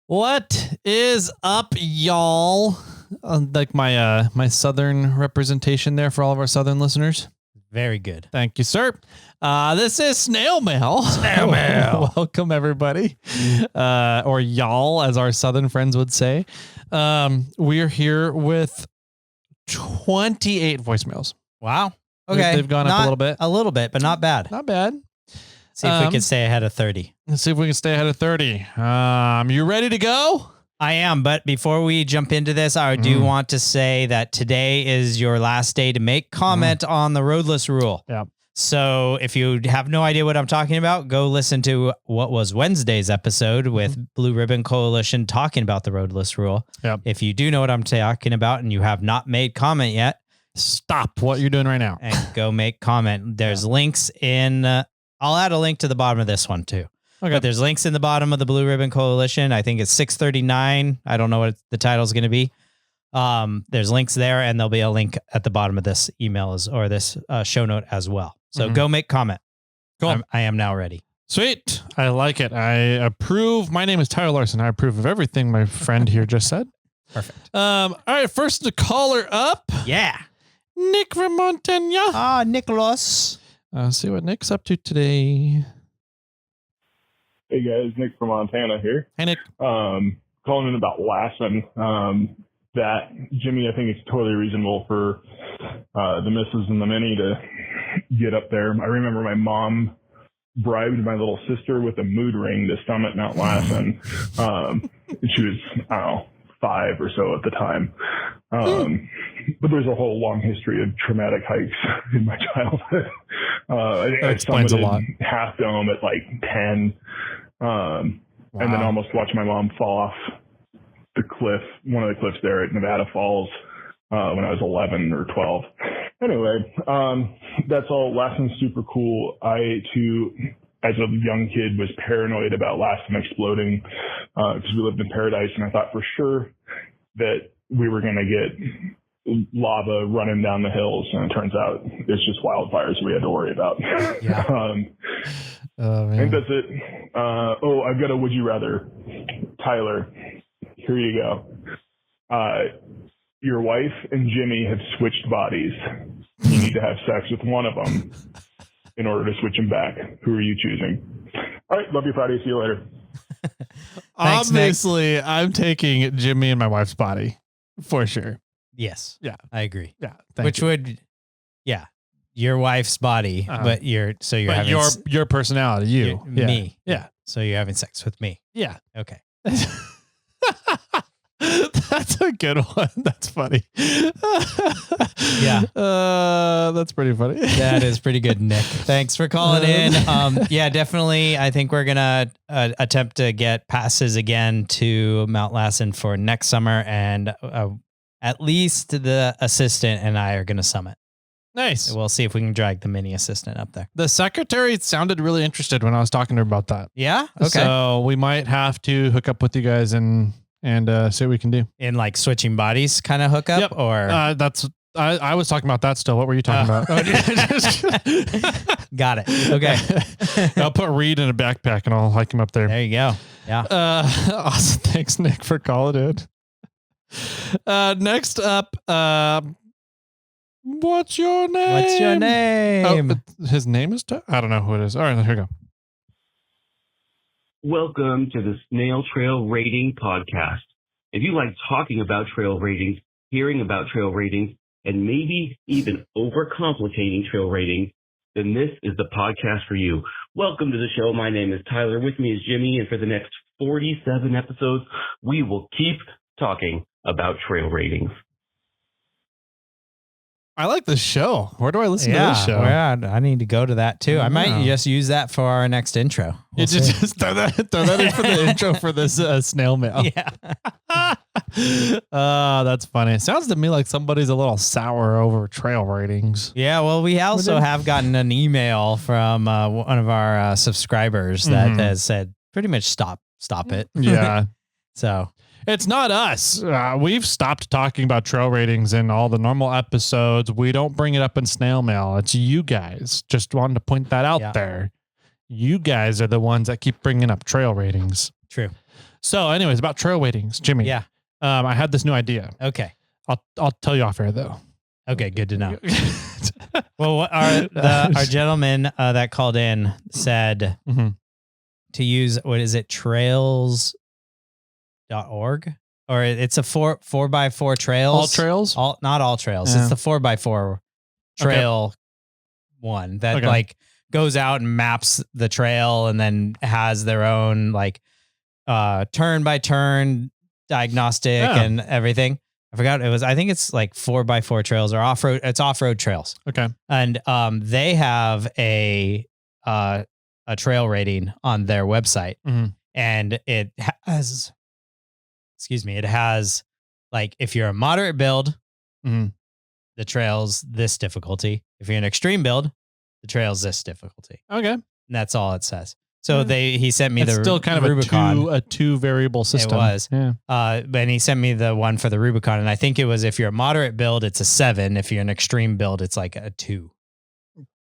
What is up, y'all? Like my southern representation there for all of our southern listeners. Very good. Thank you, sir. This is Snail Mail. Snail Mail. Welcome, everybody. Or y'all, as our southern friends would say. We are here with 28 voicemails. Wow. Okay. They've gone up a little bit. A little bit, but not bad. Not bad. See if we can stay ahead of 30. Let's see if we can stay ahead of 30. You ready to go? I am, but before we jump into this, I do want to say that today is your last day to make comment on the Roadless Rule. Yeah. So if you have no idea what I'm talking about, go listen to what was Wednesday's episode with Blue Ribbon Coalition talking about the Roadless Rule. Yep. If you do know what I'm talking about and you have not made comment yet, stop what you're doing right now and go make comment. There's links in... I'll add a link to the bottom of this one too. Okay. But there's links in the bottom of the Blue Ribbon Coalition. I think it's 639. I don't know what the title is going to be. There's links there, and there'll be a link at the bottom of this email or this show note as well. So go make comment. Cool. I am now ready. Sweet. I like it. I approve. My name is Tyler Larson. I approve of everything my friend here just said. Perfect. All right. First, the caller up. Yeah. Nick from Montana. Nicholas. See what Nick's up to today. Hey guys, Nick from Montana here. Hey Nick. Calling in about Lassen. That Jimmy, I think it's totally reasonable for the missus and the mini to get up there. I remember my mom bribed my little sister with a mood ring to summit Mount Lassen. She was, I don't know, 5 or so at the time. But there's a whole long history of traumatic hikes in my childhood. That explains a lot. Half Dome at like 10. And then almost watched my mom fall off the cliff, one of the cliffs there at Nevada Falls, when I was 11 or 12. Anyway, that's all. Lassen's super cool. I, too, as a young kid, was paranoid about Lassen exploding because we lived in Paradise, and I thought for sure that we were going to get lava running down the hills, and it turns out it's just wildfires we had to worry about. Yeah. I think that's it. I've got a would you rather. Tyler, here you go. Your wife and Jimmy have switched bodies. You need to have sex with one of them in order to switch them back. Who are you choosing? All right. Love you, Friday. See you later. Thanks, Obviously, Nick. I'm taking Jimmy and my wife's body for sure. Yes. Yeah. I agree. Yeah. Your wife's body, but you're having your personality, you. Me. Yeah. So you're having sex with me. Yeah. Okay. That's a good one. That's funny. Yeah. That's pretty funny. That is pretty good, Nick. Thanks for calling in. Yeah, definitely. I think we're going to attempt to get passes again to Mount Lassen for next summer. And at least the assistant and I are going to summit. Nice. We'll see if we can drag the mini assistant up there. The secretary sounded really interested when I was talking to her about that. Yeah? Okay. So we might have to hook up with you guys and see what we can do. In like switching bodies kind of hook up? Yep. Or I was talking about that still. What were you talking about? Got it. Okay. I'll put Reed in a backpack and I'll hike him up there. There you go. Yeah. Awesome. Thanks, Nick, for calling in. Next up, what's your name? What's your name? Oh, his name is I don't know who it is. All right, here we go. Welcome to the SnailTrail Rating Podcast. If you like talking about trail ratings, hearing about trail ratings, and maybe even overcomplicating trail ratings, then this is the podcast for you. Welcome to the show. My name is Tyler. With me is Jimmy, and for the next 47 episodes, we will keep talking about trail ratings. I like this show. Where do I listen to this show? Yeah, I need to go to that too. I might just use that for our next intro. We'll just throw that in for the intro for this snail mail. Yeah. That's funny. It sounds to me like somebody's a little sour over trail ratings. Yeah, well, we also have gotten an email from one of our subscribers that has said pretty much stop it. Yeah. So it's not us. We've stopped talking about trail ratings in all the normal episodes. We don't bring it up in snail mail. It's you guys. Just wanted to point that out there. You guys are the ones that keep bringing up trail ratings. True. So, anyways, about trail ratings, Jimmy. Yeah. I had this new idea. Okay. I'll tell you off air though. Okay, good to know. Well, our gentleman that called in said to use, what is it, trails.org? Or it's a 4x4 trails. All trails? Not all trails. Yeah. It's the 4x4 trail one that like goes out and maps the trail and then has their own like turn by turn diagnostic and everything. I forgot it was. I think it's like 4x4 trails or off-road. It's off-road trails. Okay. And they have a trail rating on their website, and it has, it has like if you're a moderate build, the trail's this difficulty. If you're an extreme build, the trail's this difficulty. Okay. And that's all it says. So he sent me still kind of Rubicon. a two variable system. It was. Yeah. But he sent me the one for the Rubicon, and I think it was if you're a moderate build, it's a 7. If you're an extreme build, it's like a 2.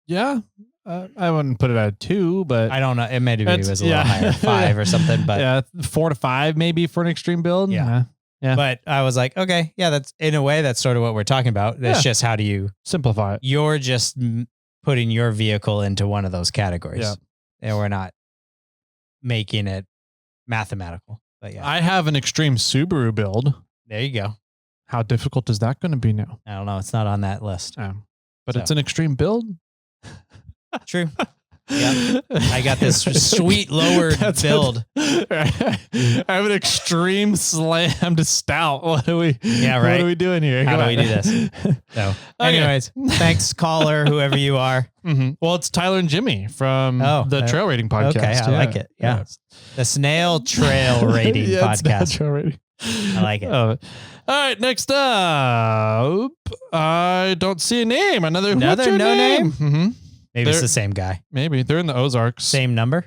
Yeah. I wouldn't put it at a 2, but I don't know. It maybe it was a little higher, 5 or something. But yeah, 4 to 5 maybe for an extreme build. Yeah. But I was like, okay, yeah, that's in a way that's sort of what we're talking about. That's just how do you simplify it? You're just putting your vehicle into one of those categories. Yeah. And we're not making it mathematical. But yeah. I have an extreme Subaru build. There you go. How difficult is that going to be now? I don't know. It's not on that list. But it's an extreme build. True. Yeah. I got this sweet lowered build. I have an extreme slammed stout. What are we? Yeah, right. What are we doing here? How do we do this? So, anyways, thanks, caller, whoever you are. Well, it's Tyler and Jimmy from the Trail Rating Podcast. Okay, I like it. Yeah, the SnailTrail Rating Podcast. SnailTrail Rating. I like it. All right, next up, I don't see a name. Another what's your no name? Maybe it's the same guy. Maybe they're in the Ozarks. Same number.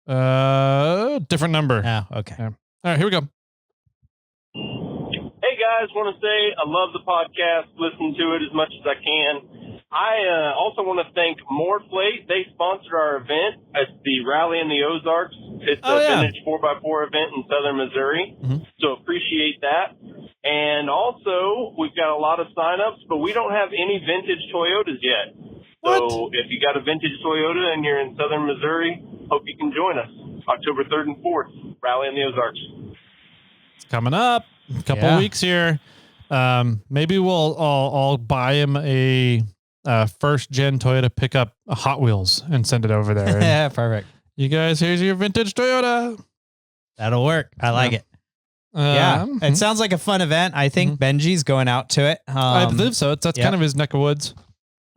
Different number. Oh, okay. Yeah. All right, here we go. Hey guys, want to say I love the podcast. Listen to it as much as I can. I also want to thank Morrflate. They sponsored our event. It's the Rally in the Ozarks. It's a vintage 4x4 event in southern Missouri. So appreciate that. And also, we've got a lot of signups, but we don't have any vintage Toyotas yet. So if you got a vintage Toyota and you're in southern Missouri, hope you can join us. October 3rd and 4th, Rally in the Ozarks. It's coming up. A couple of weeks here. Maybe I'll buy him a first gen Toyota pickup Hot Wheels and send it over there. Yeah, perfect. You guys, here's your vintage Toyota. That'll work. I like it. It sounds like a fun event. I think Benji's going out to it. I believe so. That's kind of his neck of woods.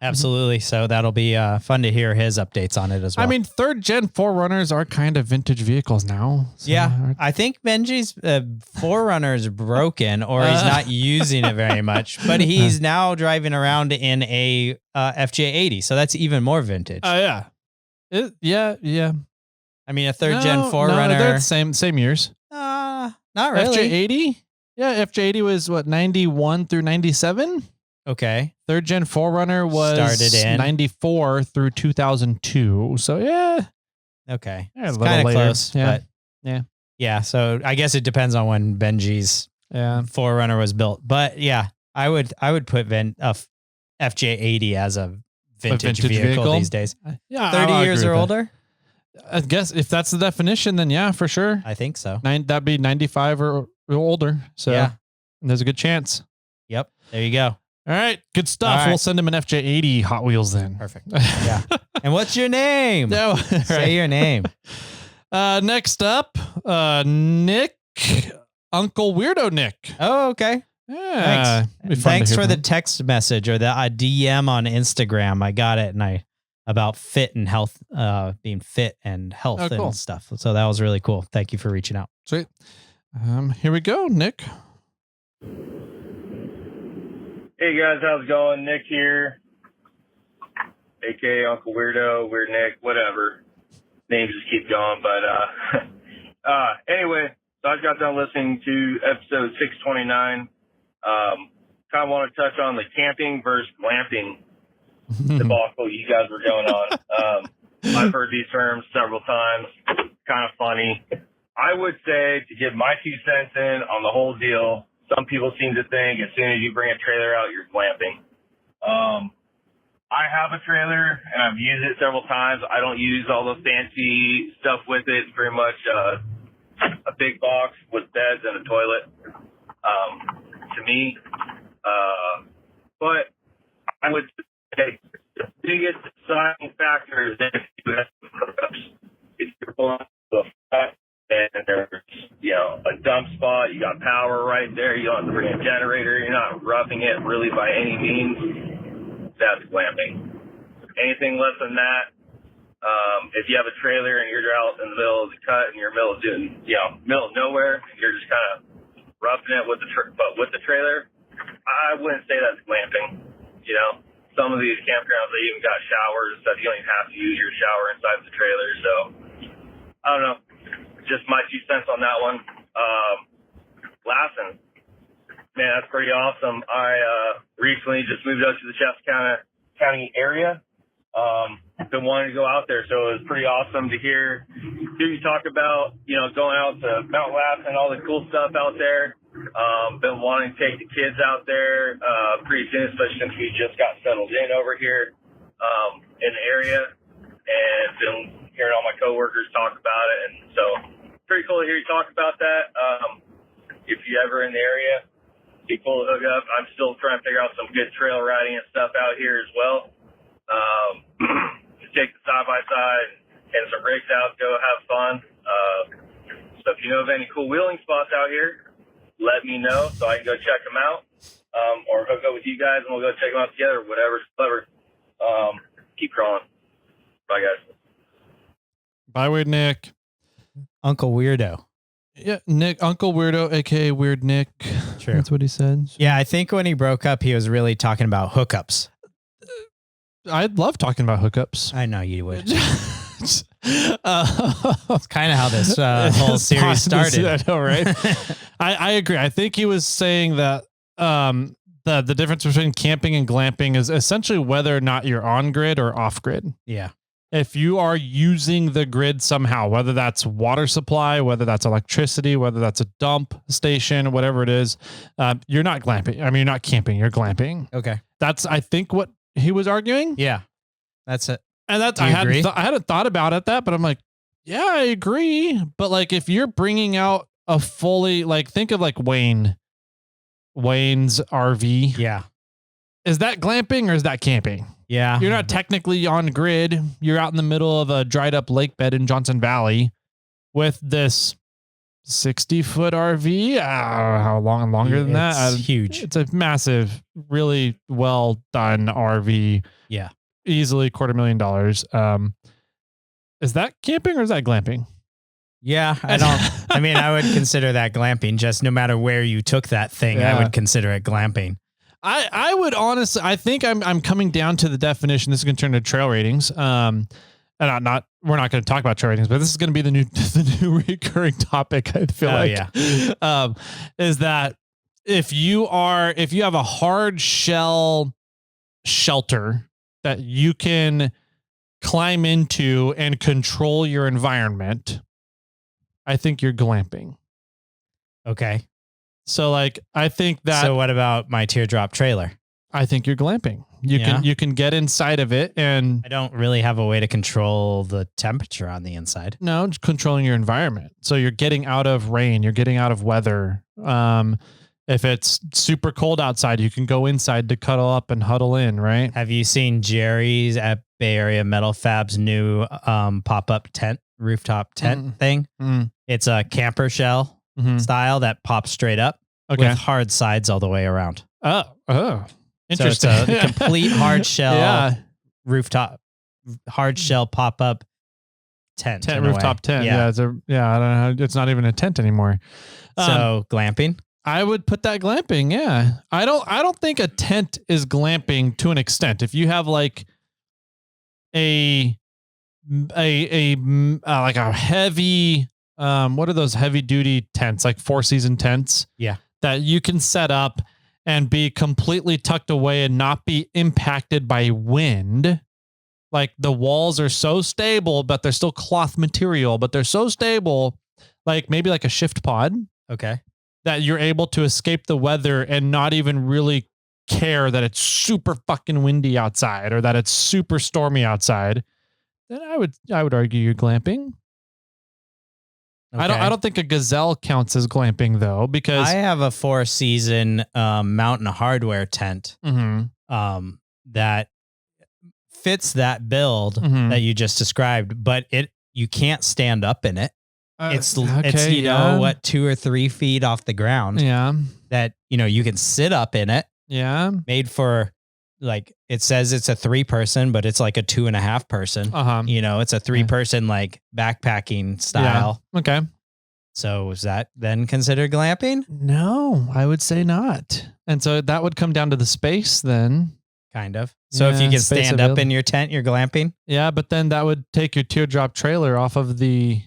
Absolutely. So that'll be fun to hear his updates on it as well. I mean, 3rd gen 4Runners are kind of vintage vehicles now. So I think Benji's 4Runner is broken or he's not using it very much, but he's now driving around in a FJ80. So that's even more vintage. Yeah. Yeah. I mean, a 3rd gen 4Runner. No, they're the same years. Not really. FJ80? Yeah, FJ80 was what, 91 through 97? Okay. 3rd gen 4Runner was started in 94 through 2002. So yeah. Okay. It's kind of close. Yeah. But yeah. So I guess it depends on when Benji's 4Runner was built. But yeah, I would put FJ80 as a vintage vehicle these days. Yeah. 30 years or older. I guess if that's the definition, then yeah, for sure. I think so. That'd be 95 or older. So there's a good chance. Yep. There you go. All right, good stuff. Right. We'll send him an FJ80 Hot Wheels then. Perfect. Yeah. And what's your name? No, say your name. Next up, Nick, Uncle Weirdo Nick. Oh, okay. Yeah. Thanks for the text message or the DM on Instagram. I got it, and about fit and health, being fit and health and stuff. So that was really cool. Thank you for reaching out. Sweet. Here we go, Nick. Hey guys, how's it going? Nick here, aka Uncle Weirdo, Weird Nick, whatever. Names just keep going, but anyway, so I got done listening to episode 629. Kind of want to touch on the camping versus glamping debacle you guys were going on. I've heard these terms several times. Kind of funny. I would say, to give my 2 cents in on the whole deal, some people seem to think as soon as you bring a trailer out, you're glamping. I have a trailer, and I've used it several times. I don't use all the fancy stuff with it. It's pretty much a big box with beds and a toilet, to me. But I would say the biggest deciding factor is that if you have hookups. If you're pulling the flat and there's, a dump spot, you got power right there, you don't have to bring a generator, you're not roughing it really by any means, that's glamping. Anything less than that, if you have a trailer and you're out in the middle of the cut and you're middle of nowhere, and you're just kind of roughing it with the trailer, I wouldn't say that's glamping. Some of these campgrounds, they even got showers and stuff. You don't even have to use your shower inside the trailer. So I don't know. Just my 2 cents on that one. Lassen, man, that's pretty awesome. I recently just moved up to the Shasta County area. Been wanting to go out there, so it was pretty awesome to hear you talk about, going out to Mount Lassen and all the cool stuff out there. Been wanting to take the kids out there pretty soon, especially since we just got settled in over here in the area, and been hearing all my coworkers talk about it, and so pretty cool to hear you talk about that. If you're ever in the area, be cool to hook up. I'm still trying to figure out some good trail riding and stuff out here as well. Take the side-by-side and some rigs out, go have fun. So if you know of any cool wheeling spots out here, let me know so I can go check them out, or hook up with you guys and we'll go check them out together, whatever's clever. Keep crawling. Bye, guys. Bye, Weird Nick. Uncle Weirdo. Yeah, Nick, Uncle Weirdo, aka Weird Nick. True. That's what he said. Yeah, I think when he broke up, he was really talking about hookups. I love talking about hookups. I know you would. It's kind of how this whole series started. I know, right? I agree. I think he was saying that the difference between camping and glamping is essentially whether or not you're on grid or off grid. Yeah. If you are using the grid somehow, whether that's water supply, whether that's electricity, whether that's a dump station, whatever it is, you're not glamping. I mean, you're not camping, you're glamping. Okay. That's, I think, what he was arguing. Yeah. That's it. And that's, I hadn't thought about it but I'm like, yeah, I agree. But like, if you're bringing out a fully, like, think of like Wayne's RV. Yeah. Is that glamping or is that camping? Yeah. You're not technically on grid. You're out in the middle of a dried up lake bed in Johnson Valley with this 60-foot RV. How long? Longer than that? It's huge. It's a massive, really well done RV. Yeah. Easily $250,000. Is that camping or is that glamping? Yeah, I would consider that glamping. Just no matter where you took that thing, Yeah. I would consider it glamping. I would honestly, I think I'm coming down to the definition. This is going to turn to trail ratings. And we're not going to talk about trail ratings, but this is going to be the new recurring topic. I feel is that if you have a hard shell shelter that you can climb into and control your environment, I think you're glamping. Okay. So like, I think that. So what about my teardrop trailer? I think you're glamping. You can get inside of it, and I don't really have a way to control the temperature on the inside. No, just controlling your environment. So you're getting out of rain, you're getting out of weather. If it's super cold outside, you can go inside to cuddle up and huddle in, right? Have you seen Jerry's at Bay Area Metal Fab's new pop-up tent, rooftop tent thing? Mm. It's a camper shell style that pops straight up with hard sides all the way around. Oh. Interesting. So it's a complete hard shell rooftop, hard shell pop-up tent rooftop tent. Yeah. I don't know. It's not even a tent anymore. So glamping? I would put that glamping. Yeah. I don't think a tent is glamping to an extent. If you have like a heavy, what are those heavy duty tents? Like 4-season tents. Yeah. That you can set up and be completely tucked away and not be impacted by wind. Like the walls are so stable, but they're still cloth material, but they're so stable like maybe like a shift pod. Okay. That you're able to escape the weather and not even really care that it's super fucking windy outside or that it's super stormy outside, then I would argue you're glamping. Okay. I don't think a Gazelle counts as glamping though, because I have a 4-season mountain hardware tent that fits that build that you just described, but you can't stand up in it. It's 2 or 3 feet off the ground. Yeah. That, you can sit up in it. Yeah. Made for like, it says it's a 3-person, but it's like a 2.5 person. It's a 3-person like backpacking style. Yeah. Okay. So is that then considered glamping? No, I would say not. And so that would come down to the space then. Kind of. So if you can stand up in your tent, you're glamping? Yeah, but then that would take your teardrop trailer off of the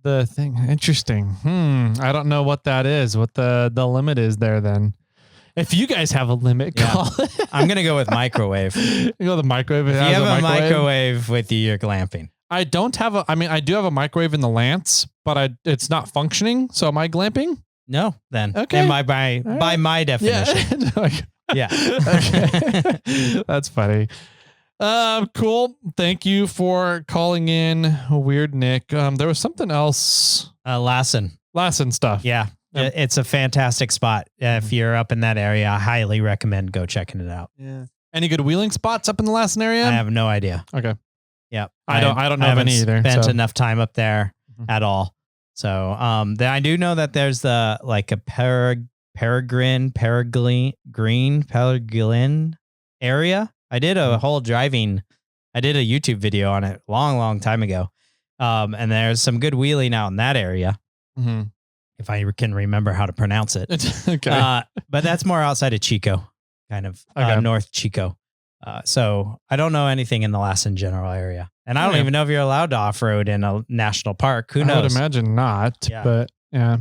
thing. Interesting. I don't know what that is, what the limit is there then. If you guys have a limit, call it. I'm going to go with microwave. You go with the microwave. If you have a microwave with you, you're glamping. I don't have I do have a microwave in the Lance, but it's not functioning. So am I glamping? No, then. Okay. And by my definition. Yeah. Okay. That's funny. Cool. Thank you for calling in, Weird Nick. There was something else. Lassen stuff. Yeah. It's a fantastic spot. If you're up in that area, I highly recommend go checking it out. Yeah. Any good wheeling spots up in the Lassen area? I have no idea. Okay. Yeah. I don't know of any either. Spent enough time up there at all. So, I do know that there's a Peregrine area. I did a whole I did a YouTube video on it long time ago. And there's some good wheeling out in that area. If I can remember how to pronounce it. Okay. But that's more outside of Chico, kind of North Chico. So I don't know anything in the Lassen general area. And I don't even know if you're allowed to off-road in a national park. Who knows? I would imagine not, but yeah.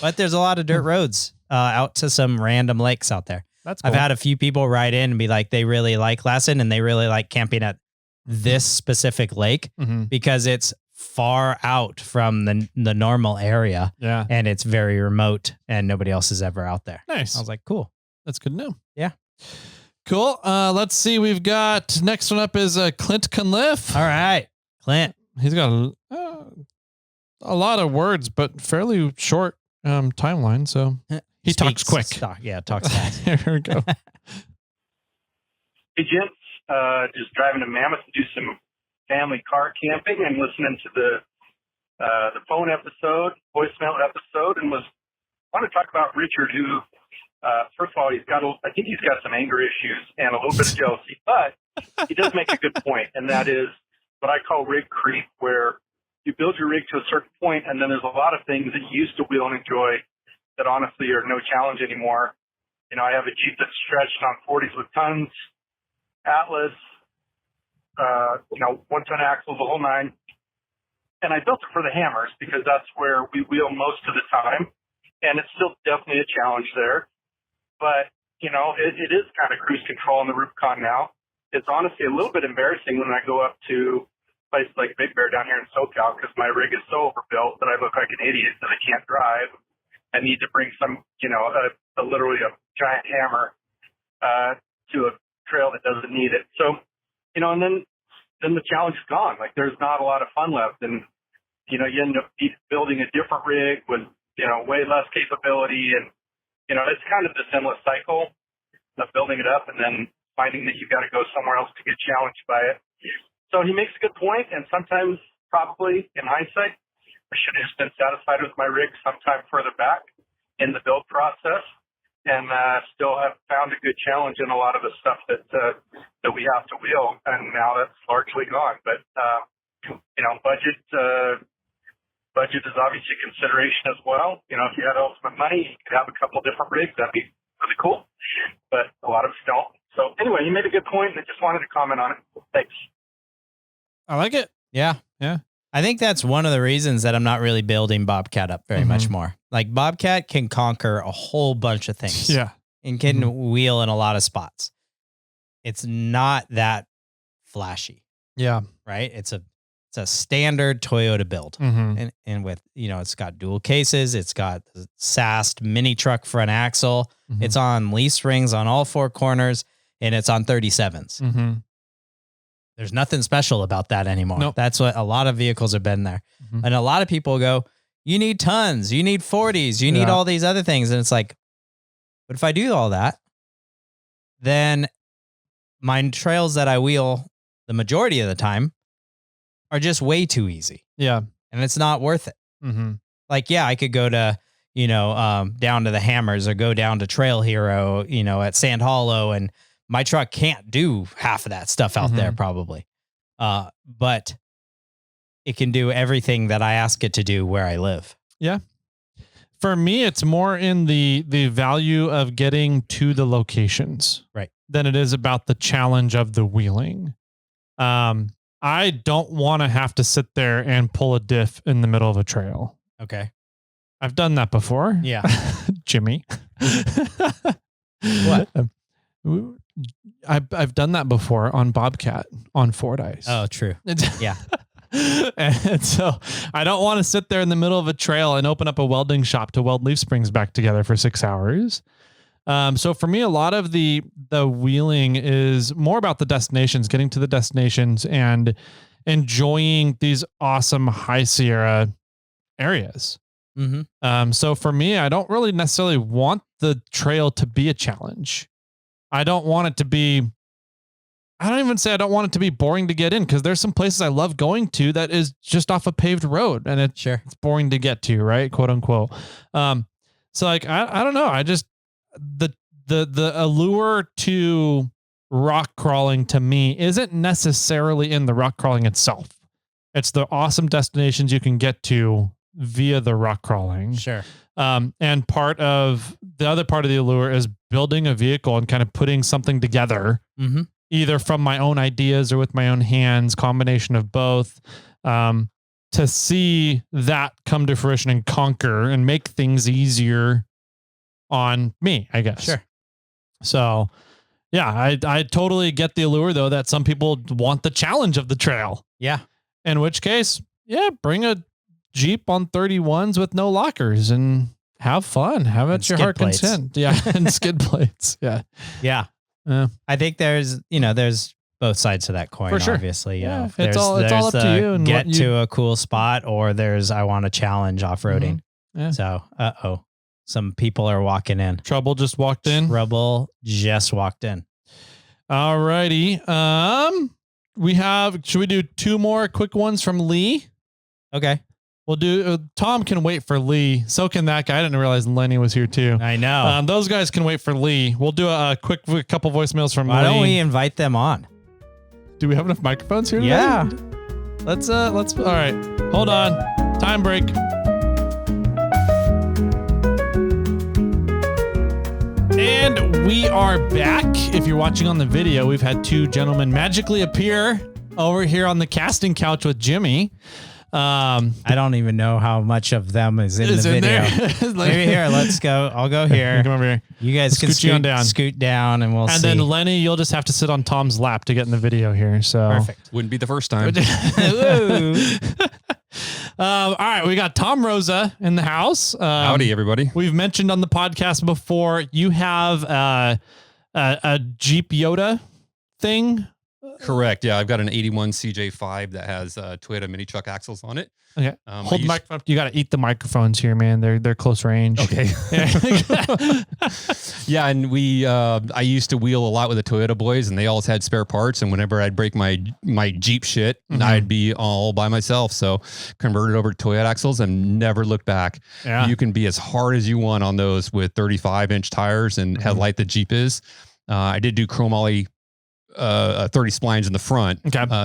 But there's a lot of dirt roads out to some random lakes out there. That's cool. I've had a few people write in and be like, they really like Lassen and they really like camping at this specific lake because it's far out from the normal area. Yeah. And it's very remote and nobody else is ever out there. Nice. I was like, cool. That's good to know. Yeah. Cool. Let's see. We've got next one up is Clint Conliff. All right. Clint. He's got a lot of words, but fairly short timeline. So he talks quick. Talks fast. Here we go. Hey, gents. Just driving to Mammoth to do some family car camping and listening to the phone episode, voicemail episode, and want to talk about Richard, who, first of all, I think he's got some anger issues and a little bit of jealousy, but he does make a good point, and that is what I call rig creep, where you build your rig to a certain point, and then there's a lot of things that you used to wheel and enjoy that honestly are no challenge anymore. I have a Jeep that's stretched on 40s with tons, Atlas, 1-ton axles, the whole nine. And I built it for the hammers because that's where we wheel most of the time. And it's still definitely a challenge there. But, it is kind of cruise control on the Rubicon now. It's honestly a little bit embarrassing when I go up to places like Big Bear down here in SoCal because my rig is so overbuilt that I look like an idiot that I can't drive. I need to bring some, literally a giant hammer to a trail that doesn't need it. So, and then the challenge is gone. Like there's not a lot of fun left. And, you end up building a different rig with, way less capability. And, it's kind of this endless cycle of building it up and then finding that you've got to go somewhere else to get challenged by it. So he makes a good point. And sometimes probably in hindsight, I should have just been satisfied with my rig sometime further back in the build process. And still have found a good challenge in a lot of the stuff that we have to wheel, and now that's largely gone. But budget is obviously a consideration as well. If you had ultimate money, you could have a couple different rigs. That'd be really cool. But a lot of us don't. So anyway, you made a good point, and I just wanted to comment on it. Thanks. I like it. Yeah. I think that's one of the reasons that I'm not really building Bobcat up very much more. Like Bobcat can conquer a whole bunch of things. Yeah. And can wheel in a lot of spots. It's not that flashy. Yeah. Right? It's a It's a standard Toyota build. Mm-hmm. And with, it's got dual cases. It's got the SAST mini truck front axle. Mm-hmm. It's on lease rings on all four corners, and it's on 37s. Mm-hmm. There's nothing special about that anymore. Nope. That's what a lot of vehicles have been there. Mm-hmm. And a lot of people go, you need tons, you need 40s, you need all these other things. And it's like, but if I do all that, then my trails that I wheel the majority of the time are just way too easy. Yeah. And it's not worth it. Mm-hmm. Like, yeah, I could go to, down to the Hammers or go down to Trail Hero, at Sand Hollow, and my truck can't do half of that stuff out there probably. But it can do everything that I ask it to do where I live. Yeah. For me, it's more in the value of getting to the locations, right, than it is about the challenge of the wheeling. I don't want to have to sit there and pull a diff in the middle of a trail. Okay. I've done that before. Yeah. Jimmy. What? I've done that before on Bobcat on Fordyce. Oh, true. Yeah. And so I don't want to sit there in the middle of a trail and open up a welding shop to weld leaf springs back together for 6 hours. So for me, a lot of the wheeling is more about the destinations, getting to the destinations and enjoying these awesome high Sierra areas. Mm-hmm. So for me, I don't really necessarily want the trail to be a challenge. I don't want it to be, I don't even say I don't want it to be boring to get in, because there's some places I love going to that is just off a paved road and it's boring to get to, right? Quote unquote. So like, I don't know. I just, the allure to rock crawling to me isn't necessarily in the rock crawling itself. It's the awesome destinations you can get to via the rock crawling. Sure. And the other part of the allure is building a vehicle and kind of putting something together, either from my own ideas or with my own hands, combination of both, to see that come to fruition and conquer and make things easier on me, I guess. Sure. So yeah, I totally get the allure though, that some people want the challenge of the trail. Yeah. In which case, yeah, bring a Jeep on 31s with no lockers and have fun. Have it your heart consent. Yeah. And skid plates. Yeah. Yeah. I think there's both sides to that coin, for sure. Obviously. Yeah. It's all up to you. And get to a cool spot, or there's, I want a challenge off-roading. Mm-hmm. Yeah. So, some people are walking in. Trouble just walked in. All righty. Should we do 2 more quick ones from Lee? Okay. We'll do, Tom can wait for Lee. So can that guy. I didn't realize Lenny was here too. I know. Those guys can wait for Lee. We'll do a quick couple voicemails from Lee. Why don't we invite them on? Do we have enough microphones here today? Yeah. Let's, all right. Hold on. Time break. And we are back. If you're watching on the video, we've had 2 gentlemen magically appear over here on the casting couch with Jimmy. I don't even know how much of them is in the video. Maybe here, let's go. I'll go here. Come over here. You guys can scoot down and we'll see. And then Lenny, you'll just have to sit on Tom's lap to get in the video here. So perfect. Wouldn't be the first time. All right, we got Tom Rosa in the house. Howdy, everybody. We've mentioned on the podcast before, you have a Jeep Yoda thing. Correct. Yeah, I've got an 81 CJ5 that has Toyota mini truck axles on it. Okay. Hold the microphone. You got to eat the microphones here, man. They're close range. Okay. Yeah, and I used to wheel a lot with the Toyota boys, and they always had spare parts. And whenever I'd break my Jeep shit, I'd be all by myself. So converted over to Toyota axles and never looked back. Yeah. You can be as hard as you want on those with 35-inch tires and headlight the Jeep is. I did do chrome ollie 30 splines in the front,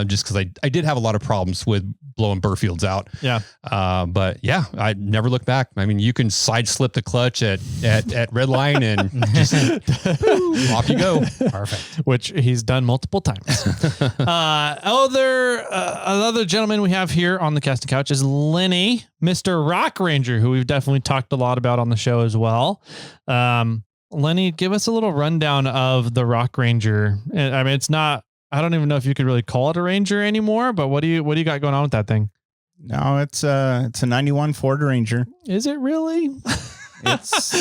just because I did have a lot of problems with blowing Burfields out. Yeah. But yeah, I never look back. I mean, you can side slip the clutch at red line and just off you go. Perfect. Which he's done multiple times. Another gentleman we have here on the casting couch is Linnie, Mr. Rock Ranger, who we've definitely talked a lot about on the show as well. Lenny, give us a little rundown of the Rock Ranger. I mean, it's not, I don't even know if you could really call it a Ranger anymore, but what do you got going on with that thing? No, it's a 91 Ford Ranger. Is it really? It's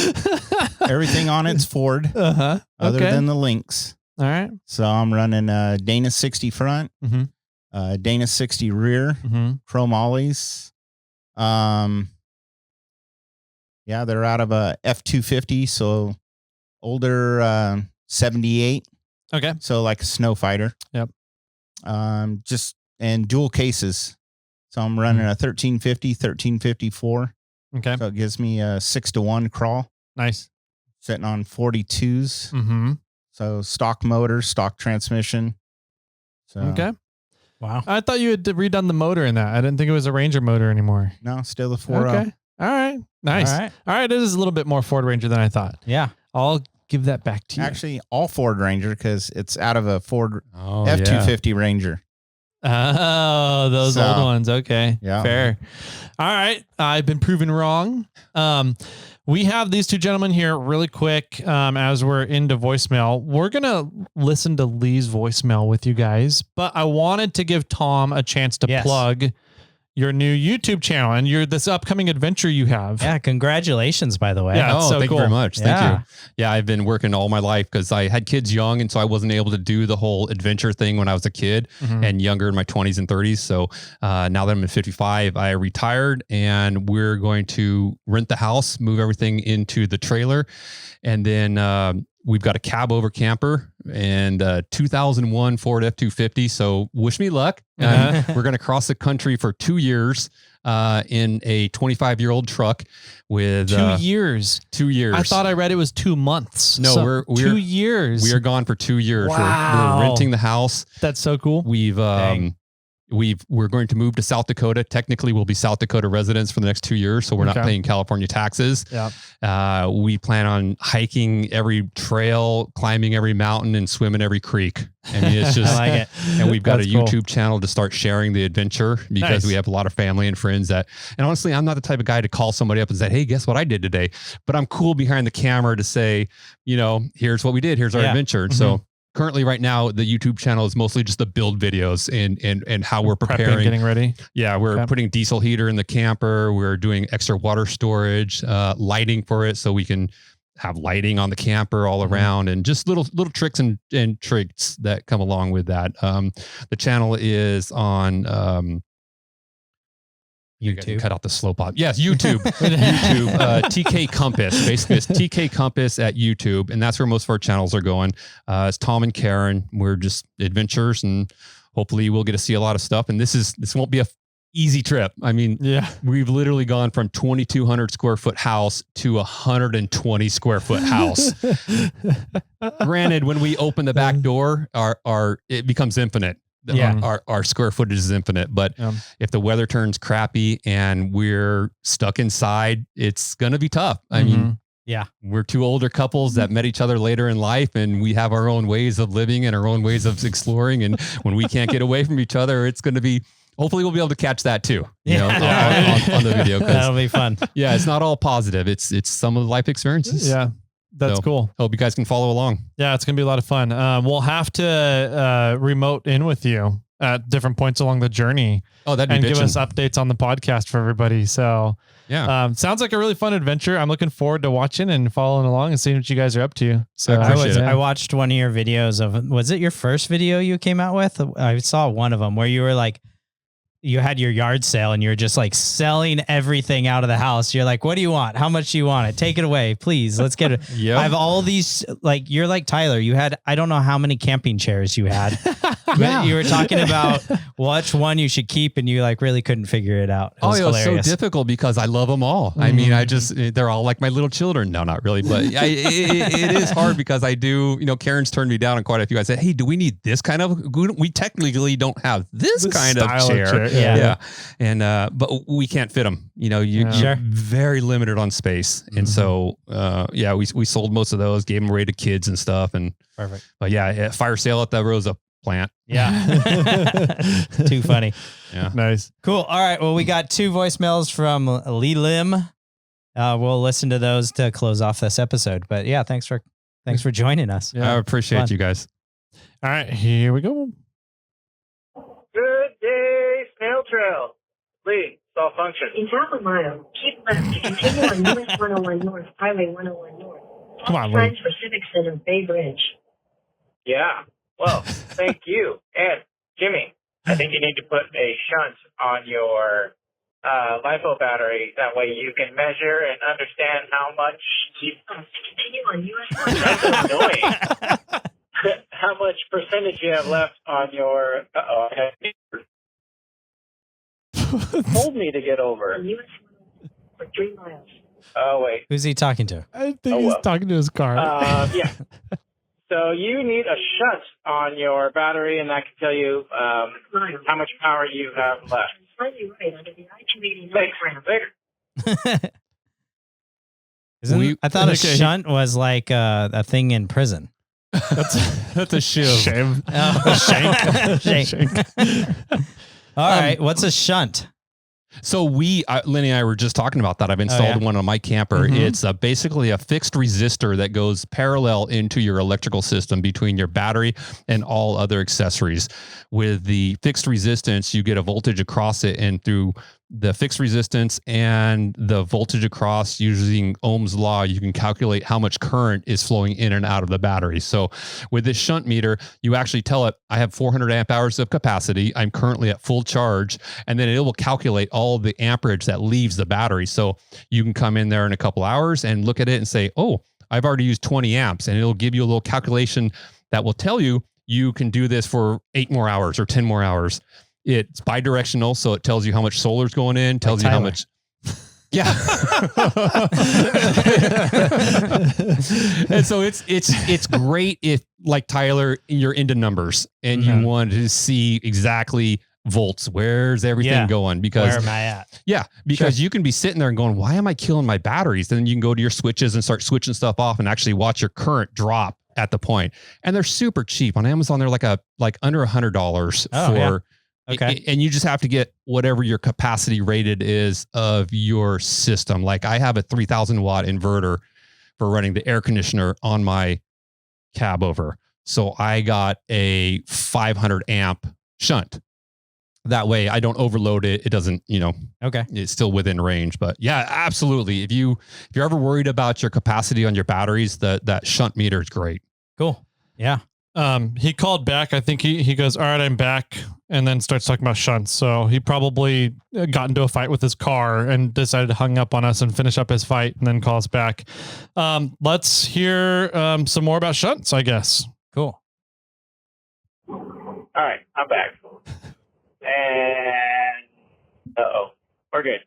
everything on it's Ford, other than the links. All right. So I'm running a Dana 60 front, Dana 60 rear, chrome ollies. Yeah, they're out of a F250, so older 78. Okay. So like a snow fighter. Yep. And dual cases. So I'm running a 1350, 1354. Okay. So it gives me a 6-to-1 crawl. Nice. Sitting on 42s. Mm-hmm. So stock motor, stock transmission. So okay. Wow. I thought you had redone the motor in that. I didn't think it was a Ranger motor anymore. No, still the 4.0. Okay. All right. Nice. All right. It is a little bit more Ford Ranger than I thought. Yeah. I'll give that back to you. Actually, all Ford Ranger because it's out of a Ford F250 Ranger. Oh, those old ones. Okay. Yeah. Fair. All right. I've been proven wrong. We have these two gentlemen here really quick. As we're into voicemail, we're going to listen to Lee's voicemail with you guys, but I wanted to give Tom a chance to plug your new YouTube channel and this upcoming adventure you have. Yeah. Congratulations, by the way. Yeah. Oh, thank you very much. Thank you. Yeah. I've been working all my life because I had kids young. And so I wasn't able to do the whole adventure thing when I was a kid and younger in my 20s and 30s. So now that I'm at 55, I retired and we're going to rent the house, move everything into the trailer. And then we've got a cab over camper and 2001 Ford F250. So wish me luck. We're going to cross the country for 2 years in a 25-year-old truck with 2 years. 2 years. I thought I read it was 2 months. No, so we're 2 years. We are gone for 2 years. Wow. We're renting the house. That's so cool. We're going to move to South Dakota. Technically, we'll be South Dakota residents for the next 2 years, so we're not paying California taxes. Yeah. We plan on hiking every trail, climbing every mountain, and swimming every creek. I mean, it's just, I like it. And we've got That's a cool. YouTube channel to start sharing the adventure because we have a lot of family and friends and honestly, I'm not the type of guy to call somebody up and say, hey, guess what I did today? But I'm cool behind the camera to say, here's what we did. Here's our adventure. So currently right now, the YouTube channel is mostly just the build videos and how we're preparing. Prepping, getting ready. Yeah. We're putting diesel heater in the camper. We're doing extra water storage, lighting for it. So we can have lighting on the camper all around and just little tricks and tricks that come along with that. The channel is on, YouTube. Cut out the slow pop. Yes, YouTube. YouTube. TK Compass. Basically, it's TK Compass at YouTube, and that's where most of our channels are going. It's Tom and Karen. We're just adventures, and hopefully, we'll get to see a lot of stuff. And this won't be a easy trip. I mean, we've literally gone from 2,200 square foot house to 120 square foot house. Granted, when we open the back door, it becomes infinite. Our square footage is infinite, but if the weather turns crappy and we're stuck inside, it's going to be tough. I mean, we're two older couples that met each other later in life and we have our own ways of living and our own ways of exploring. And when we can't get away from each other, it's going to be, hopefully we'll be able to catch that too, on the video. That'll be fun. Yeah. It's not all positive. It's some of the life experiences. Yeah. That's cool. Hope you guys can follow along. Yeah, it's going to be a lot of fun. We'll have to remote in with you at different points along the journey. Oh, that'd be and bitchin'. give us updates on the podcast for everybody. So sounds like a really fun adventure. I'm looking forward to watching and following along and seeing what you guys are up to. So I watched one of your videos was it your first video you came out with? I saw one of them where you were like, you had your yard sale and you're just like selling everything out of the house. You're like, what do you want? How much do you want it? Take it away, please. Let's get it. I have all these, like, you're like Tyler. You had, I don't know how many camping chairs you had. But you were talking about which one you should keep and you like really couldn't figure it out. It was so difficult because I love them all. I mean, they're all like my little children. No, not really, but it is hard because I do, Karen's turned me down on quite a few. I said, hey, do we need this kind of, we technically don't have this kind of chair. Yeah. And, but we can't fit them, you're very limited on space. And so, we sold most of those, gave them away to kids and stuff. And perfect. But fire sale at the Rosa plant. Yeah. Too funny. Yeah. Nice. Cool. All right. Well, we got 2 voicemails from Lee Lim. We'll listen to those to close off this episode. But yeah, thanks for joining us. Yeah, I appreciate you guys. All right, here we go. Trail. Lead. Stall function. In half a mile, keep left to continue on US 101 North, Highway 101 North. Come on, Friends for Civic Center, Bay Bridge. Yeah. Well, thank you. And Jimmy, I think you need to put a shunt on your LiPo battery. That way you can measure and understand how much you continue on US 101. That's annoying. How much percentage you have left on your told me to get over. On US 101 for 3 miles. Oh wait. Who's he talking to? I think he's talking to his car. Yeah. So you need a shunt on your battery, and that can tell you how much power you have left. Slightly right under the I-289 ramp. I thought a shunt was like a thing in prison. That's a shiv. Shame. Oh, shank. All right. What's a shunt? So Linnie and I were just talking about that. I've installed one on my camper. Mm-hmm. It's basically a fixed resistor that goes parallel into your electrical system between your battery and all other accessories. With the fixed resistance, you get a voltage across it, and through the fixed resistance and the voltage across using Ohm's law, you can calculate how much current is flowing in and out of the battery. So with this shunt meter, you actually tell it, I have 400 amp hours of capacity. I'm currently at full charge. And then it will calculate all the amperage that leaves the battery. So you can come in there in a couple hours and look at it and say, oh, I've already used 20 amps. And it'll give you a little calculation that will tell you, you can do this for 8 more hours or 10 more hours. It's bidirectional, so it tells you how much solar's going in, tells you how much. Yeah. And so it's great if, like Tyler, you're into numbers and you want to see exactly volts. Where's everything going? Because where am I at? Yeah, because you can be sitting there and going, why am I killing my batteries? Then you can go to your switches and start switching stuff off and actually watch your current drop at the point. And they're super cheap on Amazon. They're like under $100 for. Yeah. Okay. And you just have to get whatever your capacity rated is of your system. Like I have a 3,000 watt inverter for running the air conditioner on my cab over. So I got a 500 amp shunt. That way I don't overload it. It doesn't, it's still within range. But yeah, absolutely. If you're ever worried about your capacity on your batteries, that shunt meter is great. Cool. Yeah. He called back. I think he goes, all right, I'm back. And then starts talking about shunts. So he probably got into a fight with his car and decided to hang up on us and finish up his fight and then call us back. Let's hear some more about shunts, I guess. Cool. All right, I'm back. And we're good.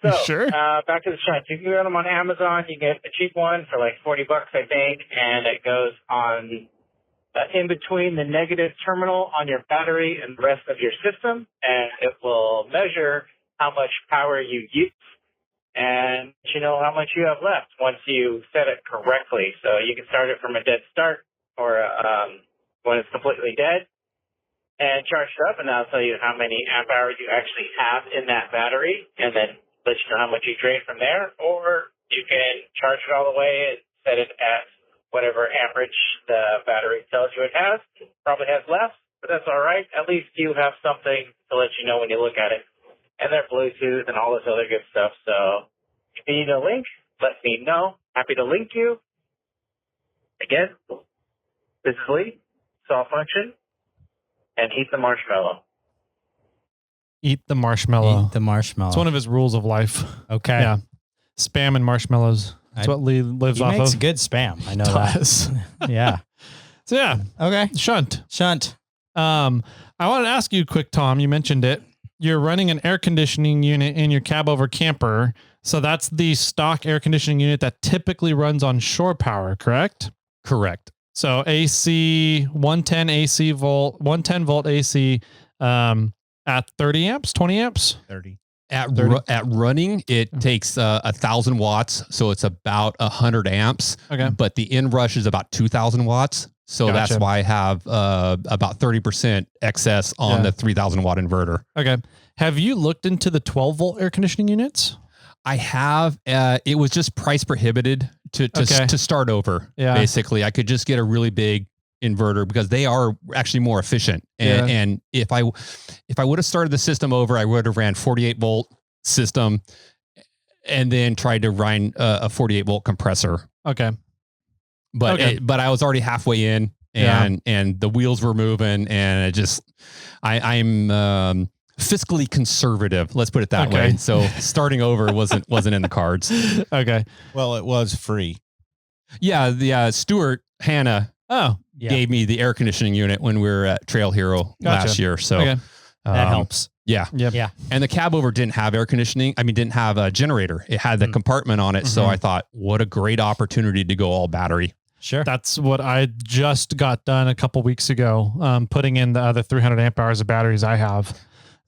So sure. Back to the shunts. You can get them on Amazon. You get a cheap one for like $40, I think, and it goes on in between the negative terminal on your battery and the rest of your system, and it will measure how much power you use and how much you have left once you set it correctly. So you can start it from a dead start or when it's completely dead and charge it up, and that'll tell you how many amp hours you actually have in that battery, and then let you know how much you drain from there. Or you can charge it all the way and set it at whatever amperage the battery tells you it has. Probably has less, but that's all right. At least you have something to let you know when you look at it. And they're Bluetooth and all this other good stuff. So if you need a link, let me know. Happy to link you. Again, this is Lee, Soft Function, and eat the marshmallow. Eat the marshmallow. Eat the marshmallow. It's one of his rules of life. Okay. Yeah. Spam and marshmallows. That's what Lee lives off of. He makes good spam. I know that. Yeah. So yeah. Okay. Shunt. I wanted to ask you quick, Tom. You mentioned it. You're running an air conditioning unit in your cab over camper. So that's the stock air conditioning unit that typically runs on shore power, correct? Correct. So AC 110 volt AC at 30 amps, 20 amps, 30. At running, it takes 1,000 watts, so it's about 100 amps. Okay, but the inrush is about 2,000 watts, so that's why I have about 30% excess on the 3,000 watt inverter. Okay, have you looked into the 12 volt air conditioning units? I have. It was just price prohibited to start over. Yeah. Basically, I could just get a really big inverter because they are actually more efficient. And if I would have started the system over, I would have ran 48 volt system and then tried to run a 48 volt compressor. Okay. But I was already halfway in and the wheels were moving and it just, I'm fiscally conservative. Let's put it that way. So starting over wasn't in the cards. Okay. Well, it was free. Yeah. Stuart Hanna gave me the air conditioning unit when we were at Trail Hero last year. So that helps. Yeah. Yep. Yeah. And the cab over didn't have air conditioning. I mean, didn't have a generator. It had the compartment on it. So I thought, what a great opportunity to go all battery. Sure. That's what I just got done a couple weeks ago, putting in the other 300 amp hours of batteries I have.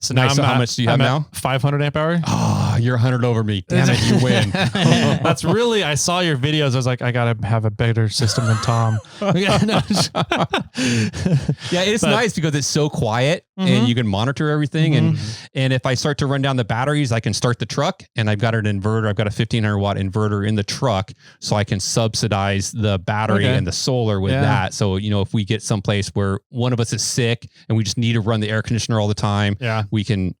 So now how much do you have now? 500 amp hour. Oh, you're 100 over me. Damn it, you win. That's really, I saw your videos. I was like, I got to have a better system than Tom. It's nice because it's so quiet and you can monitor everything. And if I start to run down the batteries, I can start the truck and I've got an inverter. I've got a 1500 watt inverter in the truck so I can subsidize the battery and the solar with that. So, if we get someplace where one of us is sick and we just need to run the air conditioner all the time, we can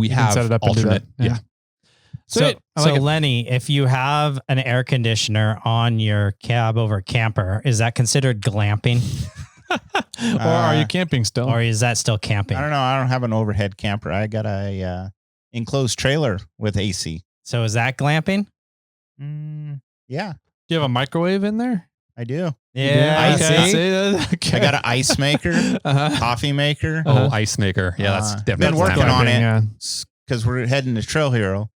have set it up alternate. So Lenny, if you have an air conditioner on your cab over camper, is that considered glamping? Or are you camping still? Or is that still camping? I don't know. I don't have an overhead camper. I got a enclosed trailer with AC. So is that glamping? Yeah. Do you have a microwave in there? I do. Yeah. I got an ice maker, coffee maker. Oh, ice maker. Yeah, that's definitely been working on it. Yeah. Because we're heading to Trail Hero.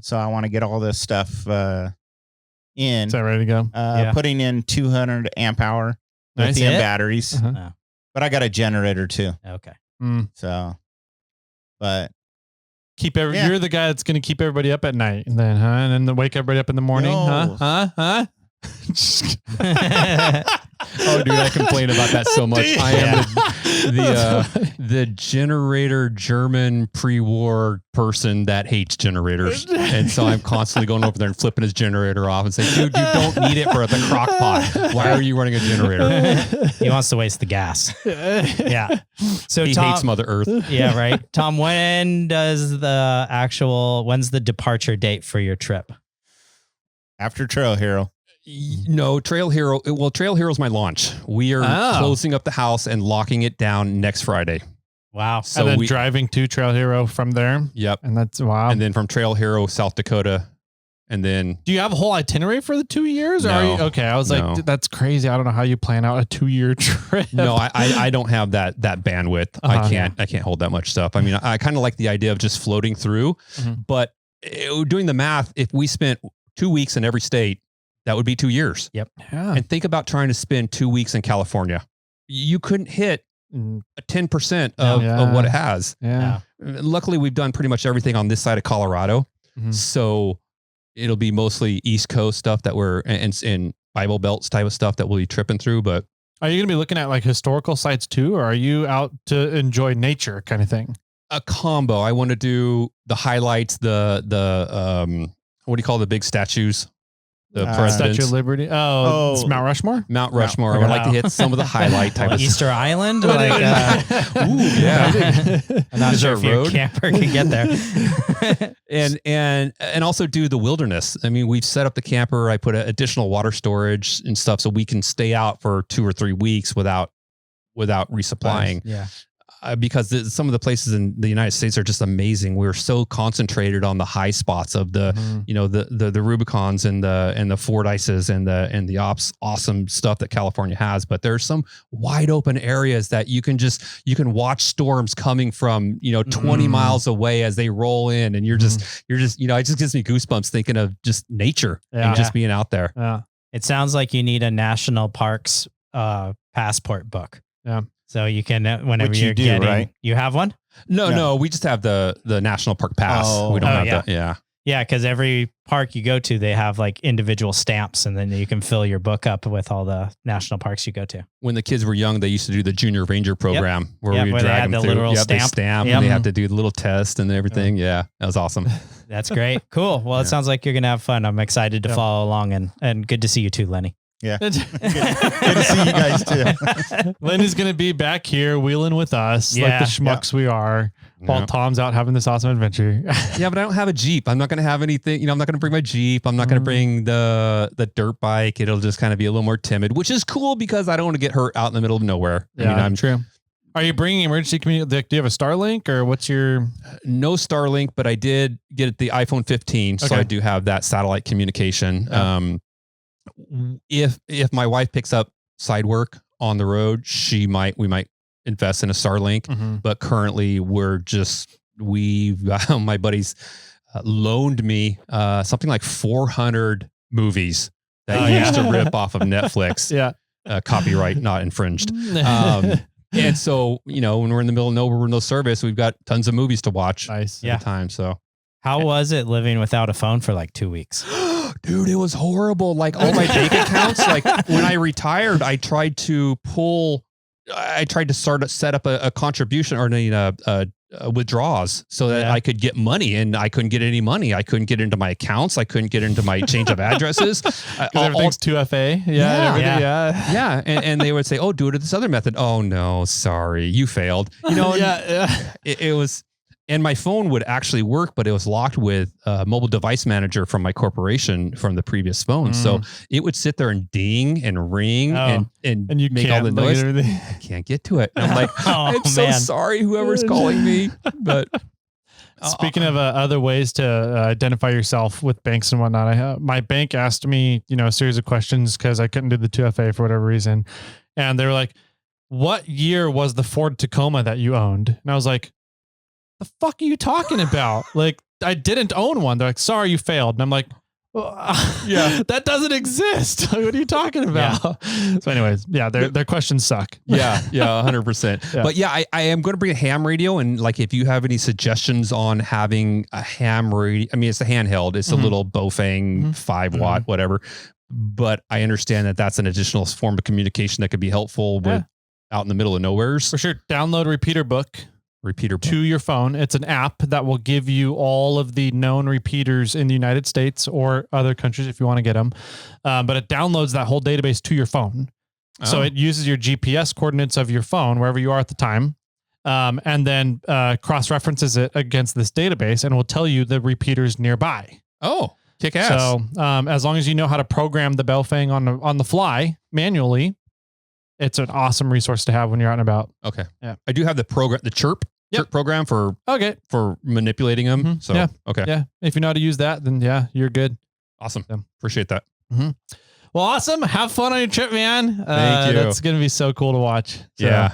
So I want to get all this stuff in. Is that ready to go? Putting in 200 amp hour lithium batteries. But I got a generator too. Okay. So, but you're the guy that's going to keep everybody up at night and then, and then wake everybody up in the morning. No. Oh, dude, I complain about that so much. I am the generator German pre-war person that hates generators. And so I'm constantly going over there and flipping his generator off and saying, dude, you don't need it for the crock pot. Why are you running a generator? He wants to waste the gas. Yeah. So he hates Mother Earth. Yeah, right. Tom, when's the departure date for your trip? After Trail Hero. No, Trail Hero. Well, Trail Hero is my launch. We are closing up the house and locking it down next Friday. Wow. So and then driving to Trail Hero from there. Yep. And that's wow. And then from Trail Hero, South Dakota. And then do you have a whole itinerary for the 2 years? Or are you, okay. I was like, that's crazy. I don't know how you plan out a 2-year trip. No, I don't have that bandwidth. I can't hold that much stuff. I mean, I kind of like the idea of just floating through, but doing the math, if we spent 2 weeks in every state, that would be 2 years. Yep. Yeah. And think about trying to spend 2 weeks in California. You couldn't hit 10% of what it has. Yeah. Luckily, we've done pretty much everything on this side of Colorado. So it'll be mostly East Coast stuff that we're in Bible Belts type of stuff that we'll be tripping through. But are you going to be looking at like historical sites too? Or are you out to enjoy nature kind of thing? A combo. I want to do the highlights, the what do you call the big statues? The presidents. Statue of Liberty. Oh, it's Mount Rushmore? Mount Rushmore. I would like to hit some of the highlight type of Easter Island? Ooh, yeah. I'm not sure if your camper can get there. and also do the wilderness. I mean, we've set up the camper. I put additional water storage and stuff so we can stay out for 2 or 3 weeks without resupplying. Yeah. Because some of the places in the United States are just amazing. We're so concentrated on the high spots of the, the Rubicons and the Fordyces and the awesome stuff that California has. But there's some wide open areas that you can watch storms coming from, 20 miles away as they roll in, and you're just, it just gives me goosebumps thinking of just nature and just being out there. Yeah. It sounds like you need a national parks passport book. Yeah. So you can, whenever Which you're you do, getting, right? You have one? No, we just have the National Park Pass. We don't have that. Yeah. Yeah. Cause every park you go to, they have like individual stamps, and then you can fill your book up with all the national parks you go to. When the kids were young, they used to do the Junior Ranger program where we would drag them through. They stamp and they have to do the little test and everything. Yeah. That was awesome. That's great. Cool. Well, it sounds like you're going to have fun. I'm excited to follow along, and good to see you too, Lenny. Yeah. Good to see you guys too. Linnie's going to be back here wheeling with us like the schmucks we are while Tom's out having this awesome adventure. Yeah, but I don't have a Jeep. I'm not going to have anything. You know, I'm not going to bring my Jeep. I'm not going to bring the dirt bike. It'll just kind of be a little more timid, which is cool because I don't want to get hurt out in the middle of nowhere. Yeah, I mean, I'm true. Are you bringing emergency community? Do you have a Starlink or what's your? No Starlink, but I did get the iPhone 15, so I do have that satellite communication. Yeah. If my wife picks up side work on the road, we might invest in a Starlink. But currently, my buddies loaned me something like 400 movies that he used to rip off of Netflix. Copyright not infringed. And so, you know, when we're in the middle of nowhere with no service, we've got tons of movies to watch at a time. So how was it living without a phone for like 2 weeks? Dude, it was horrible. Like all my bank accounts, like when I retired, I tried to set up a contribution or withdrawals so that I could get money, and I couldn't get any money. I couldn't get into my accounts. I couldn't get into my change of addresses. Everything's 2FA. Yeah. And they would say, oh, do it this other method. Oh no, sorry. You failed. You know, it was, and my phone would actually work, but it was locked with a mobile device manager from my corporation from the previous phone. So it would sit there and ding and ring and you make all the noise. I can't get to it. And I'm like, I'm so sorry, whoever's calling me. But speaking of other ways to identify yourself with banks and whatnot, my bank asked me, a series of questions because I couldn't do the 2FA for whatever reason. And they were like, what year was the Ford Tacoma that you owned? And I was like, the fuck are you talking about? Like, I didn't own one. They're like, sorry, you failed. And I'm like, that doesn't exist. What are you talking about? So anyways, their questions suck. 100%. But I am going to bring a ham radio, and like, if you have any suggestions on having a ham radio, I mean, it's a handheld, it's a little Bofang 5-watt, whatever. But I understand that that's an additional form of communication that could be helpful with out in the middle of nowheres. For sure. Download Repeater Book to your phone. It's an app that will give you all of the known repeaters in the United States or other countries if you want to get them. But it downloads that whole database to your phone. So it uses your GPS coordinates of your phone, wherever you are at the time, and then cross-references it against this database and will tell you the repeaters nearby. Oh, kick ass. So as long as you know how to program the Bofang on the fly manually, it's an awesome resource to have when you're out and about. Okay. Yeah. I do have the Chirp program for manipulating them. So, okay. Yeah. If you know how to use that, then you're good. Awesome. Appreciate that. Well, awesome. Have fun on your trip, man. Thank you. That's going to be so cool to watch. So. Yeah.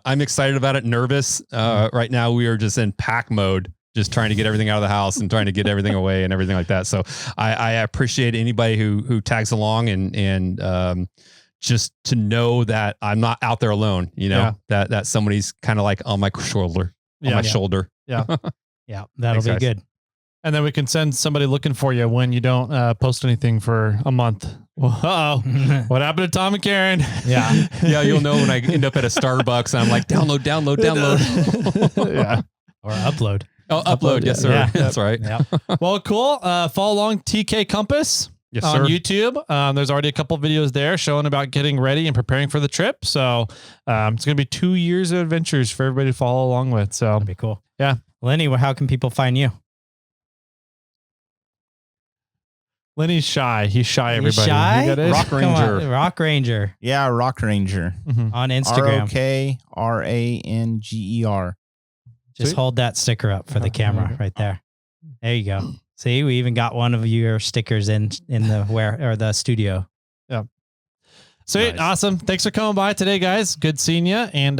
I'm excited about it. Nervous. Right now we are just in pack mode, just trying to get everything out of the house and trying to get everything away and everything like that. So I appreciate anybody who tags along and just to know that I'm not out there alone, that somebody's kind of like on my shoulder, shoulder. Yeah. That'll be good. And then we can send somebody looking for you when you don't post anything for a month. Well, what happened to Tom and Karen? Yeah. You'll know when I end up at a Starbucks and I'm like, download. Or upload. Oh, upload. Yes, sir. Yeah. That's right. Yeah. Well, cool. Follow along TK Compass. Yes, on sir. YouTube. There's already a couple of videos there showing about getting ready and preparing for the trip. So it's going to be 2 years of adventures for everybody to follow along with. So that'd be cool. Yeah. Linnie, how can people find you? Linnie's shy. He's shy, everybody. Shy? Rock Ranger. Rock Ranger. Yeah, Rock Ranger. On Instagram. ROKRANGER. Just Sweet. hold that sticker up for the camera right there. There you go. See, we even got one of your stickers in the studio. Yeah. Sweet. Nice. Awesome. Thanks for coming by today, guys. Good seeing you. And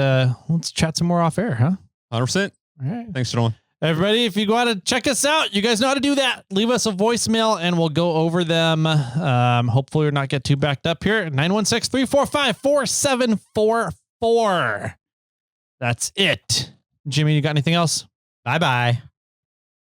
let's chat some more off air, huh? 100%. All right. Thanks, gentlemen. Everybody, if you go out and check us out, you guys know how to do that. Leave us a voicemail and we'll go over them. Hopefully we're not get too backed up here. 916-345-4744. That's it. Jimmy, you got anything else? Bye-bye.